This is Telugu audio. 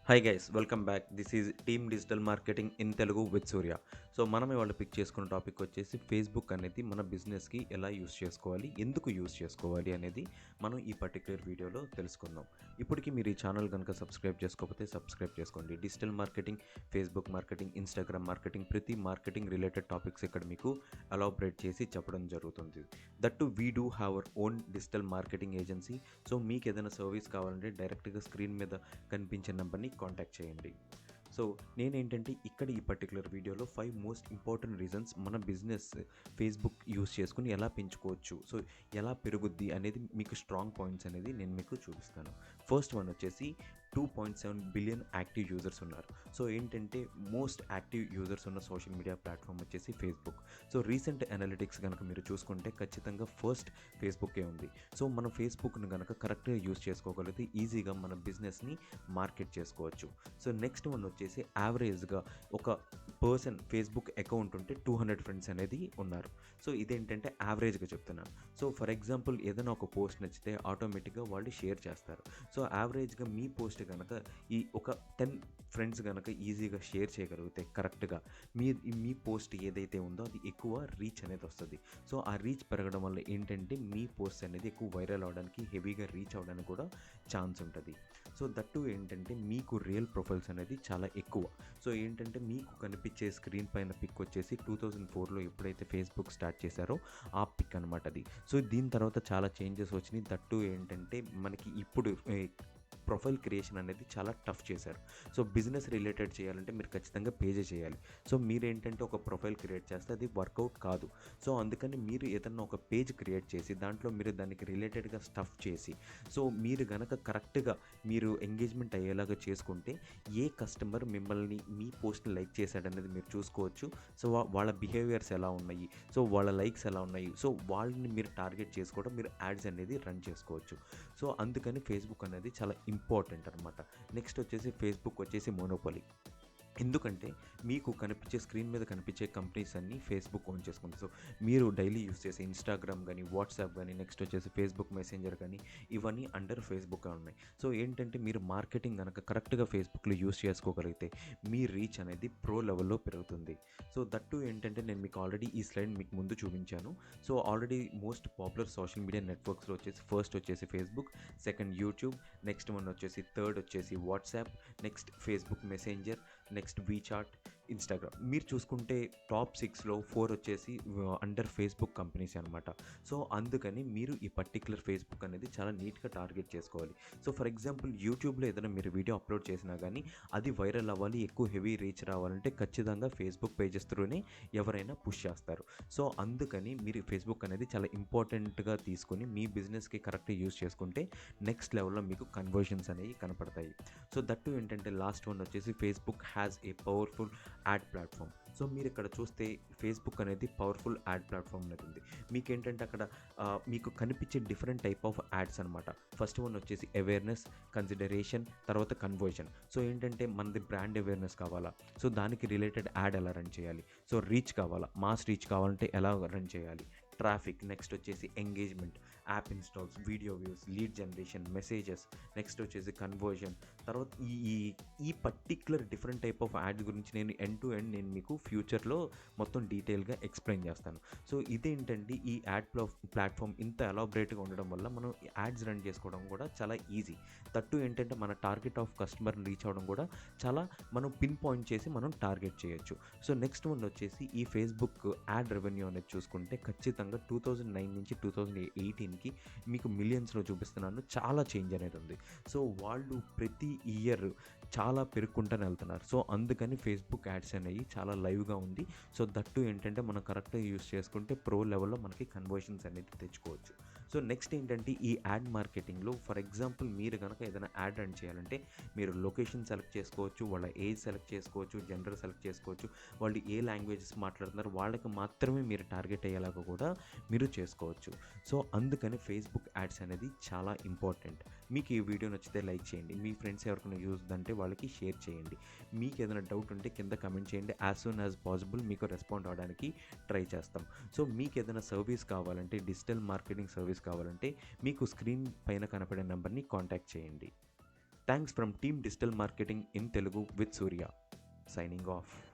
Hi guys, welcome back. This is team digital marketing in Telugu with Surya. So మనం ఇవాళ పిక్ చేసుకున్న టాపిక్ వచ్చేసి ఫేస్బుక్ అనేది మన బిజినెస్కి ఎలా యూస్ చేసుకోవాలి, ఎందుకు యూస్ చేసుకోవాలి అనేది మనం ఈ పర్టికులర్ వీడియోలో తెలుసుకుందాం. ఇప్పటికి మీరు ఈ ఛానల్ కనుక సబ్స్క్రైబ్ చేసుకోకపోతే సబ్స్క్రైబ్ చేసుకోండి. Digital marketing, Facebook marketing, Instagram marketing, ప్రతి మార్కెటింగ్ రిలేటెడ్ టాపిక్స్ ఇక్కడ మీకు ఎలాబరేట్ చేసి చెప్పడం జరుగుతుంది. That we do have our own digital marketing agency. So మీకు ఏదైనా సర్వీస్ కావాలంటే డైరెక్ట్గా స్క్రీన్ మీద కనిపించే నెంబర్ని కాంటాక్ట్ చేయండి. సో నేనేంటంటే ఇక్కడ ఈ పర్టికులర్ వీడియోలో 5 మోస్ట్ ఇంపార్టెంట్ రీజన్స్ మన బిజినెస్ ఫేస్బుక్ యూస్ చేసుకుని ఎలా పెంచుకోవచ్చు, సో ఎలా పెరుగుద్ది అనేది మీకు స్ట్రాంగ్ పాయింట్స్ అనేది నేను మీకు చూపిస్తాను. ఫస్ట్ వన్ వచ్చేసి 2.7 బిలియన్ యాక్టివ్ యూజర్స్ ఉన్నారు. సో ఏంటంటే మోస్ట్ యాక్టివ్ యూజర్స్ ఉన్న సోషల్ మీడియా ప్లాట్ఫామ్ వచ్చేసి ఫేస్బుక్. సో రీసెంట్ అనలిటిక్స్ కనుక మీరు చూసుకుంటే ఖచ్చితంగా ఫస్ట్ ఫేస్బుక్కే ఉంది. సో మనం ఫేస్బుక్ను కనుక కరెక్ట్గా యూస్ చేసుకోగలిగితే ఈజీగా మన బిజినెస్ని మార్కెట్ చేసుకోవచ్చు. సో నెక్స్ట్ వన్ వచ్చేసి యావరేజ్గా ఒక పర్సన్ ఫేస్బుక్ అకౌంట్ ఉంటే 200 ఫ్రెండ్స్ అనేది ఉన్నారు. సో ఇదేంటంటే యావరేజ్గా చెప్తున్నాను. సో ఫర్ ఎగ్జాంపుల్ ఏదైనా ఒక పోస్ట్ నచ్చితే ఆటోమేటిక్గా వాళ్ళు షేర్ చేస్తారు. సో యావరేజ్గా మీ పోస్ట్ కనుక ఈ ఒక 10 ఫ్రెండ్స్ కనుక ఈజీగా షేర్ చేయగలిగితే కరెక్ట్గా మీ పోస్ట్ ఏదైతే ఉందో అది ఎక్కువ రీచ్ అనేది వస్తుంది. సో ఆ రీచ్ పెరగడం వల్ల ఏంటంటే మీ పోస్ట్ అనేది ఎక్కువ వైరల్ అవడానికి, హెవీగా రీచ్ అవడానికి కూడా ఛాన్స్ ఉంటుంది. సో దట్టు ఏంటంటే మీకు రియల్ ప్రొఫైల్స్ అనేది చాలా ఎక్కువ. సో ఏంటంటే మీకు కనిపించే స్క్రీన్ పైన పిక్ వచ్చేసి 2004లో ఎప్పుడైతే ఫేస్బుక్ స్టార్ట్ చేశారో ఆ పిక్ అనమాట అది. సో దీని తర్వాత చాలా చేంజెస్ వచ్చినాయి. దట్టు ఏంటంటే మనకి ఇప్పుడు ప్రొఫైల్ క్రియేషన్ అనేది చాలా టఫ్ చేశారు. సో బిజినెస్ రిలేటెడ్ చేయాలంటే మీరు ఖచ్చితంగా పేజే చేయాలి. సో మీరేంటంటే ఒక ప్రొఫైల్ క్రియేట్ చేస్తే అది వర్కౌట్ కాదు. సో అందుకని మీరు ఏదన్నా ఒక పేజ్ క్రియేట్ చేసి దాంట్లో మీరు దానికి రిలేటెడ్గా స్టఫ్ చేసి, సో మీరు గనక కరెక్ట్గా మీరు ఎంగేజ్మెంట్ అయ్యేలాగా చేసుకుంటే ఏ కస్టమర్ మిమ్మల్ని మీ పోస్ట్ని లైక్ చేశాడనేది మీరు చూసుకోవచ్చు. సో వాళ్ళ బిహేవియర్స్ ఎలా ఉన్నాయి, సో వాళ్ళ లైక్స్ ఎలా ఉన్నాయి, సో వాళ్ళని మీరు టార్గెట్ చేసుకోవడం, మీరు యాడ్స్ అనేది రన్ చేసుకోవచ్చు. సో అందుకని ఫేస్బుక్ అనేది చాలా ఇంపార్టెంట్ అనమాట. నెక్స్ట్ వచ్చేసి ఫేస్బుక్ వచ్చేసి మోనోపొలీ. ఎందుకంటే మీకు కనిపించే స్క్రీన్ మీద కనిపించే కంపెనీస్ అన్నీ ఫేస్బుక్ ఓన్ చేసుకుంది. సో మీరు డైలీ యూస్ చేసే ఇన్స్టాగ్రామ్ కానీ, వాట్సాప్ కానీ, నెక్స్ట్ వచ్చేసి ఫేస్బుక్ మెసెంజర్ కానీ, ఇవన్నీ అండర్ ఫేస్బుక్ ఉన్నాయి. సో ఏంటంటే మీరు మార్కెటింగ్ కనుక కరెక్ట్గా ఫేస్బుక్లో యూస్ చేసుకోగలిగితే మీ రీచ్ అనేది ప్రో లెవెల్లో పెరుగుతుంది. సో దట్టు ఏంటంటే నేను మీకు ఆల్రెడీ ఈ స్లైడ్ మీకు ముందు చూపించాను. So already most popular social media నెట్వర్క్స్లో వచ్చేసి ఫస్ట్ వచ్చేసి Facebook, second YouTube, next one వచ్చేసి థర్డ్ వచ్చేసి WhatsApp, next Facebook Messenger, next WeChat, Instagram. మీరు చూసుకుంటే టాప్ 6లో 4 వచ్చేసి అండర్ ఫేస్బుక్ కంపెనీస్ అనమాట. సో అందుకని మీరు ఈ పర్టికులర్ ఫేస్బుక్ అనేది చాలా నీట్గా టార్గెట్ చేసుకోవాలి. సో ఫర్ ఎగ్జాంపుల్ యూట్యూబ్లో ఏదైనా మీరు వీడియో అప్లోడ్ చేసినా కానీ అది వైరల్ అవ్వాలి, ఎక్కువ హెవీ రీచ్ రావాలంటే ఖచ్చితంగా ఫేస్బుక్ పేజెస్ త్రూనే ఎవరైనా పుష్ చేస్తారు. సో అందుకని మీరు ఫేస్బుక్ అనేది చాలా ఇంపార్టెంట్గా తీసుకొని మీ బిజినెస్కి కరెక్ట్గా యూస్ చేసుకుంటే నెక్స్ట్ లెవెల్లో మీకు కన్వర్షన్స్ అనేవి కనపడతాయి. సో దట్టు ఏంటంటే లాస్ట్ వన్ వచ్చేసి Facebook has a powerful add platform. So మీరు ఇక్కడ చూస్తే ఫేస్బుక్ అనేది పవర్ఫుల్ యాడ్ ప్లాట్ఫామ్ అనేది ఉంది. మీకేంటంటే అక్కడ మీకు కనిపించే డిఫరెంట్ టైప్ ఆఫ్ యాడ్స్ అనమాట. ఫస్ట్ వన్ వచ్చేసి అవేర్నెస్, కన్సిడరేషన్, తర్వాత కన్వర్జన్. సో ఏంటంటే మనది బ్రాండ్ అవేర్నెస్ కావాలా, సో దానికి రిలేటెడ్ యాడ్ ఎలా రన్ చేయాలి, సో రీచ్ కావాలా, మాస్ రీచ్ కావాలంటే ఎలా రన్ చేయాలి, ట్రాఫిక్, నెక్స్ట్ వచ్చేసి engagement, app installs, video views, lead generation, messages, next వచ్చేసి కన్వర్జన్. తర్వాత ఈ ఈ ఈ particular different type of ads గురించి నేను ఎండ్ టు ఎండ్ నేను మీకు ఫ్యూచర్లో మొత్తం డీటెయిల్గా ఎక్స్ప్లెయిన్ చేస్తాను. సో ఇదేంటంటే ఈ యాడ్ ప్లాట్ఫామ్ ఇంత ఎలాబరేట్గా ఉండడం వల్ల మనం యాడ్స్ రన్ చేసుకోవడం కూడా చాలా ఈజీ. తట్టు ఏంటంటే మన టార్గెట్ ఆఫ్ కస్టమర్ని రీచ్ అవ్వడం కూడా చాలా మనం పిన్ పాయింట్ చేసి మనం టార్గెట్ చేయొచ్చు. సో నెక్స్ట్ వన్ వచ్చేసి ఈ ఫేస్బుక్ యాడ్ రెవెన్యూ అనేది చూసుకుంటే ఖచ్చితంగా 2009 నుంచి 2018కి మీకు మిలియన్స్లో చూపిస్తున్నాను, చాలా చేంజ్ అనేది ఉంది. సో వాళ్ళు ప్రతి ఇయర్ చాలా పెరుగుకుంటూనే వెళ్తున్నారు. సో అందుకని ఫేస్బుక్ యాడ్స్ అనేవి చాలా లైవ్గా ఉంది. సో దట్టు ఏంటంటే మనం కరెక్ట్గా యూస్ చేసుకుంటే ప్రో లెవెల్లో మనకి కన్వర్షన్స్ అనేది తెచ్చుకోవచ్చు. సో నెక్స్ట్ ఏంటంటే ఈ యాడ్ మార్కెటింగ్లో ఫర్ ఎగ్జాంపుల్ మీరు కనుక ఏదైనా యాడ్ రన్ చేయాలంటే మీరు లొకేషన్ సెలెక్ట్ చేసుకోవచ్చు, వాళ్ళ ఏజ్ సెలెక్ట్ చేసుకోవచ్చు, జెండర్ సెలెక్ట్ చేసుకోవచ్చు, వాళ్ళు ఏ లాంగ్వేజెస్ మాట్లాడుతున్నారు వాళ్ళకి మాత్రమే మీరు టార్గెట్ అయ్యేలాగా కూడా మీరు చేసుకోవచ్చు. సో అందుకని ఫేస్బుక్ యాడ్స్ అనేది చాలా ఇంపార్టెంట్. మీకు ఈ వీడియో నచ్చితే లైక్ చేయండి, మీ ఫ్రెండ్స్ ఎవరికైనా యూజ్ అంటే వాళ్ళకి షేర్ చేయండి. మీకు ఏదైనా డౌట్ ఉంటే కింద కమెంట్ చేయండి. యాజ్ సూన్ యాజ్ పాసిబుల్ మీకు రెస్పాండ్ అవ్వడానికి ట్రై చేస్తాం. సో మీకు ఏదైనా సర్వీస్ కావాలంటే, డిజిటల్ మార్కెటింగ్ సర్వీస్ కావాలంటే మీకు స్క్రీన్ పైన కనపడే నెంబర్ని కాంటాక్ట్ చేయండి. Thanks from team digital marketing in Telugu with Surya. Signing off.